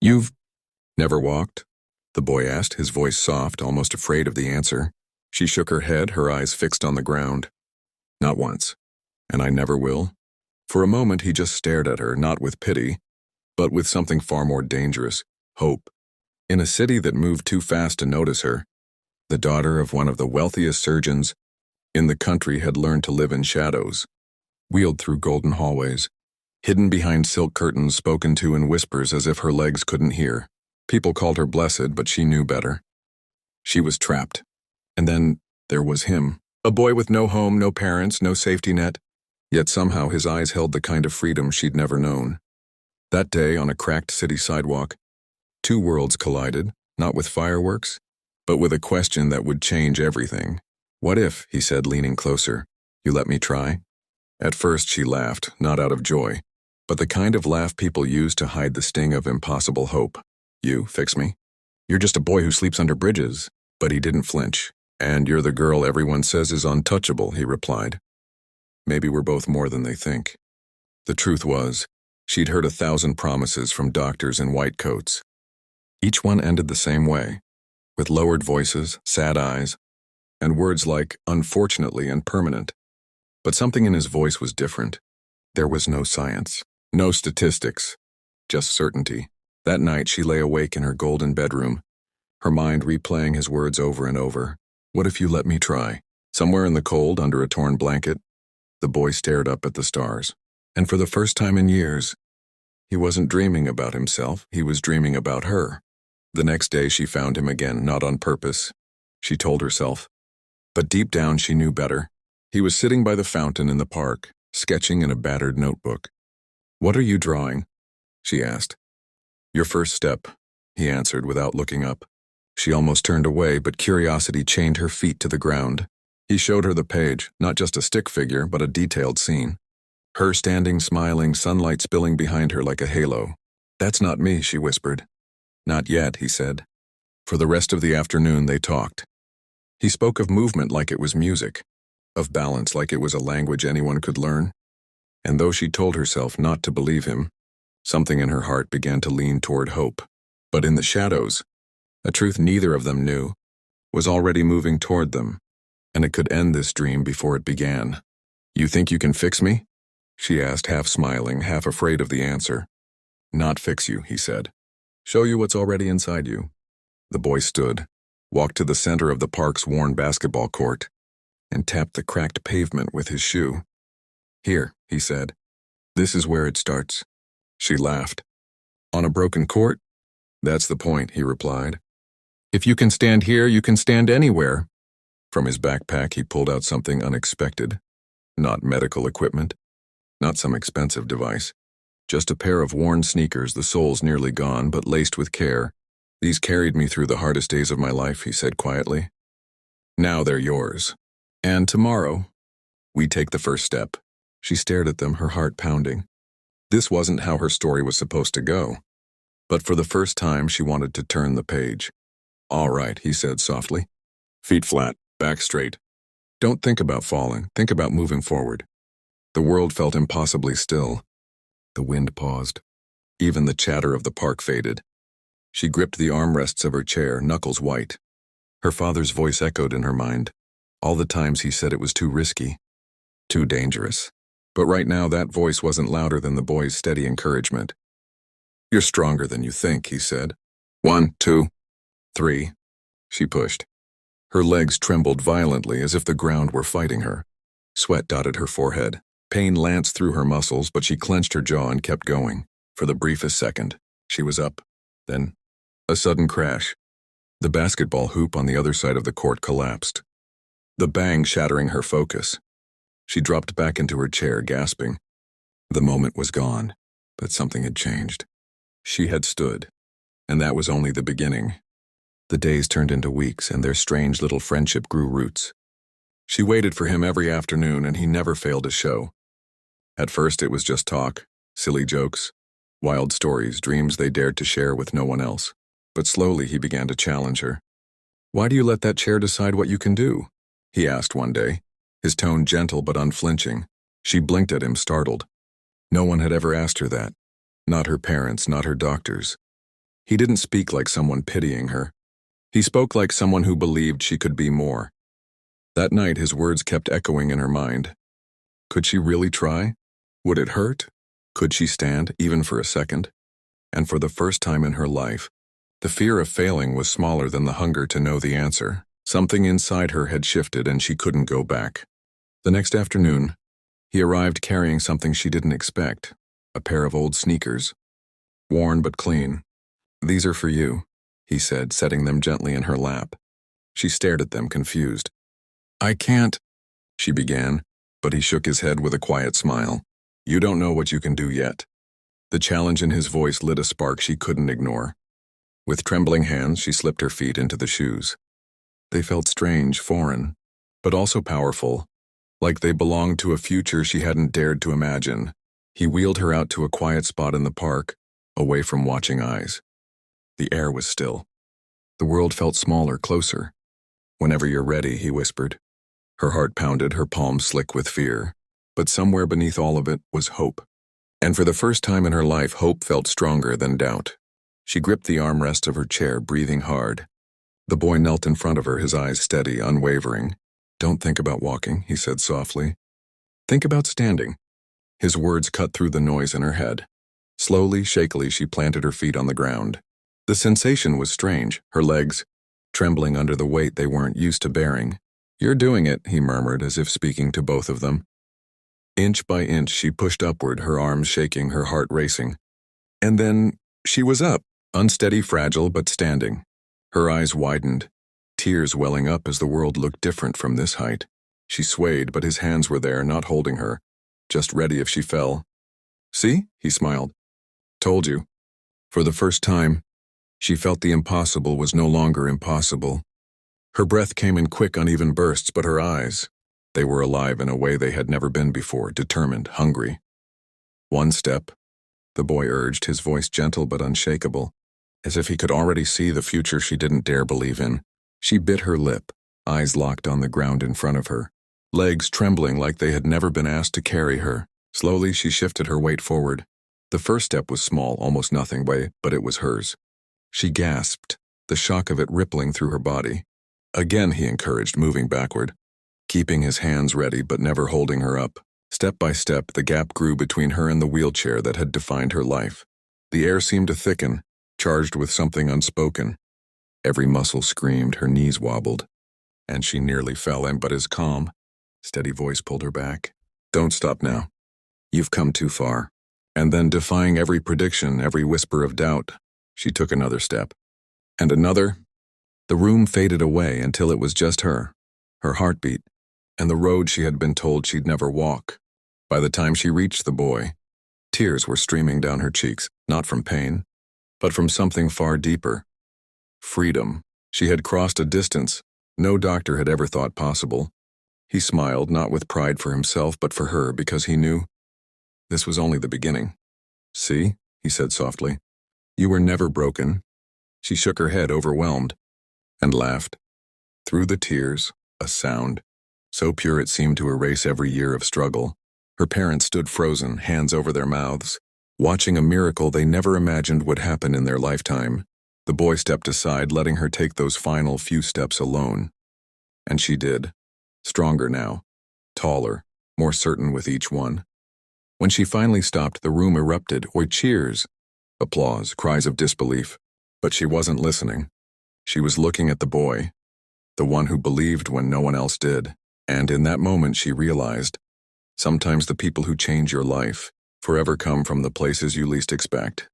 You've never walked? The boy asked, his voice soft, almost afraid of the answer. She shook her head, her eyes fixed on the ground. Not once. And I never will. For a moment he just stared at her, not with pity, but with something far more dangerous, hope. In a city that moved too fast to notice her, the daughter of one of the wealthiest surgeons in the country had learned to live in shadows, wheeled through golden hallways, hidden behind silk curtains, spoken to in whispers as if her legs couldn't hear. People called her blessed, but she knew better. She was trapped. And then there was him, a boy with no home, no parents, no safety net, yet somehow his eyes held the kind of freedom she'd never known. That day, on a cracked city sidewalk, two worlds collided, not with fireworks, but with a question that would change everything. What if, he said, leaning closer, you let me try? At first she laughed, not out of joy, but the kind of laugh people use to hide the sting of impossible hope. You fix me? You're just a boy who sleeps under bridges. But he didn't flinch. And you're the girl everyone says is untouchable, he replied. Maybe we're both more than they think. The truth was, she'd heard 1,000 promises from doctors in white coats. Each one ended the same way, with lowered voices, sad eyes, and words like unfortunately and permanent. But something in his voice was different. There was no science, no statistics, just certainty. That night she lay awake in her golden bedroom, her mind replaying his words over and over. What if you let me try? Somewhere in the cold, under a torn blanket, the boy stared up at the stars. And for the first time in years, he wasn't dreaming about himself, he was dreaming about her. The next day she found him again, not on purpose, she told herself. But deep down she knew better. He was sitting by the fountain in the park, sketching in a battered notebook. What are you drawing? She asked. Your first step, he answered without looking up. She almost turned away, but curiosity chained her feet to the ground. He showed her the page, not just a stick figure, but a detailed scene. Her standing, smiling, sunlight spilling behind her like a halo. That's not me, she whispered. Not yet, he said. For the rest of the afternoon they talked. He spoke of movement like it was music, of balance like it was a language anyone could learn. And though she told herself not to believe him, something in her heart began to lean toward hope. But in the shadows, a truth neither of them knew, was already moving toward them, and it could end this dream before it began. You think you can fix me? She asked, half smiling, half afraid of the answer. Not fix you, he said. Show you what's already inside you. The boy stood, walked to the center of the park's worn basketball court, and tapped the cracked pavement with his shoe. Here, he said. This is where it starts. She laughed. On a broken court? That's the point, he replied. If you can stand here, you can stand anywhere. From his backpack, he pulled out something unexpected. Not medical equipment, not some expensive device. Just a pair of worn sneakers, the soles nearly gone, but laced with care. These carried me through the hardest days of my life, he said quietly. Now they're yours. And tomorrow, we take the first step. She stared at them, her heart pounding. This wasn't how her story was supposed to go. But for the first time, she wanted to turn the page. All right, he said softly. Feet flat, back straight. Don't think about falling, think about moving forward. The world felt impossibly still. The wind paused. Even the chatter of the park faded. She gripped the armrests of her chair, knuckles white. Her father's voice echoed in her mind. All the times he said it was too risky, too dangerous. But right now that voice wasn't louder than the boy's steady encouragement. You're stronger than you think, he said. 1, 2, 3. She pushed. Her legs trembled violently as if the ground were fighting her. Sweat dotted her forehead. Pain lanced through her muscles, but she clenched her jaw and kept going. For the briefest second, she was up. Then, a sudden crash. The basketball hoop on the other side of the court collapsed, the bang shattering her focus. She dropped back into her chair, gasping. The moment was gone, but something had changed. She had stood, and that was only the beginning. The days turned into weeks, and their strange little friendship grew roots. She waited for him every afternoon, and he never failed to show. At first it was just talk, silly jokes, wild stories, dreams they dared to share with no one else. But slowly he began to challenge her. Why do you let that chair decide what you can do? He asked one day, his tone gentle but unflinching. She blinked at him, startled. No one had ever asked her that. Not her parents, not her doctors. He didn't speak like someone pitying her. He spoke like someone who believed she could be more. That night, his words kept echoing in her mind. Could she really try? Would it hurt? Could she stand, even for a second? And for the first time in her life, the fear of failing was smaller than the hunger to know the answer. Something inside her had shifted and she couldn't go back. The next afternoon, he arrived carrying something she didn't expect, a pair of old sneakers. Worn but clean. "These are for you," he said, setting them gently in her lap. She stared at them, confused. "I can't," she began, but he shook his head with a quiet smile. "You don't know what you can do yet." The challenge in his voice lit a spark she couldn't ignore. With trembling hands, she slipped her feet into the shoes. They felt strange, foreign, but also powerful, like they belonged to a future she hadn't dared to imagine. He wheeled her out to a quiet spot in the park, away from watching eyes. The air was still. The world felt smaller, closer. "Whenever you're ready," he whispered. Her heart pounded, her palms slick with fear. But somewhere beneath all of it was hope. And for the first time in her life, hope felt stronger than doubt. She gripped the armrest of her chair, breathing hard. The boy knelt in front of her, his eyes steady, unwavering. "Don't think about walking," he said softly. "Think about standing." His words cut through the noise in her head. Slowly, shakily, she planted her feet on the ground. The sensation was strange, her legs trembling under the weight they weren't used to bearing. "You're doing it," he murmured, as if speaking to both of them. Inch by inch, she pushed upward, her arms shaking, her heart racing. And then she was up, unsteady, fragile, but standing. Her eyes widened, tears welling up as the world looked different from this height. She swayed, but his hands were there, not holding her, just ready if she fell. "See?" he smiled. "Told you." For the first time, she felt the impossible was no longer impossible. Her breath came in quick, uneven bursts, but her eyes, they were alive in a way they had never been before, determined, hungry. "One step," the boy urged, his voice gentle but unshakable, as if he could already see the future she didn't dare believe in. She bit her lip, eyes locked on the ground in front of her, legs trembling like they had never been asked to carry her. Slowly, she shifted her weight forward. The first step was small, almost nothing, but it was hers. She gasped, the shock of it rippling through her body. Again, he encouraged, moving backward, keeping his hands ready but never holding her up. Step by step, the gap grew between her and the wheelchair that had defined her life. The air seemed to thicken, charged with something unspoken. Every muscle screamed, her knees wobbled, and she nearly fell in, but his calm, steady voice pulled her back. "Don't stop now. You've come too far." And then, defying every prediction, every whisper of doubt, she took another step. And another. The room faded away until it was just her heartbeat, and the road she had been told she'd never walk. By the time she reached the boy, tears were streaming down her cheeks, not from pain, but from something far deeper. Freedom. She had crossed a distance no doctor had ever thought possible. He smiled, not with pride for himself, but for her, because he knew this was only the beginning. "See," he said softly, "you were never broken." She shook her head, overwhelmed, and laughed. Through the tears, a sound, so pure it seemed to erase every year of struggle. Her parents stood frozen, hands over their mouths, watching a miracle they never imagined would happen in their lifetime. The boy stepped aside, letting her take those final few steps alone. And she did. Stronger now, taller, more certain with each one. When she finally stopped, the room erupted, or cheers, applause, cries of disbelief. But she wasn't listening. She was looking at the boy, the one who believed when no one else did. And in that moment she realized, sometimes the people who change your life forever come from the places you least expect.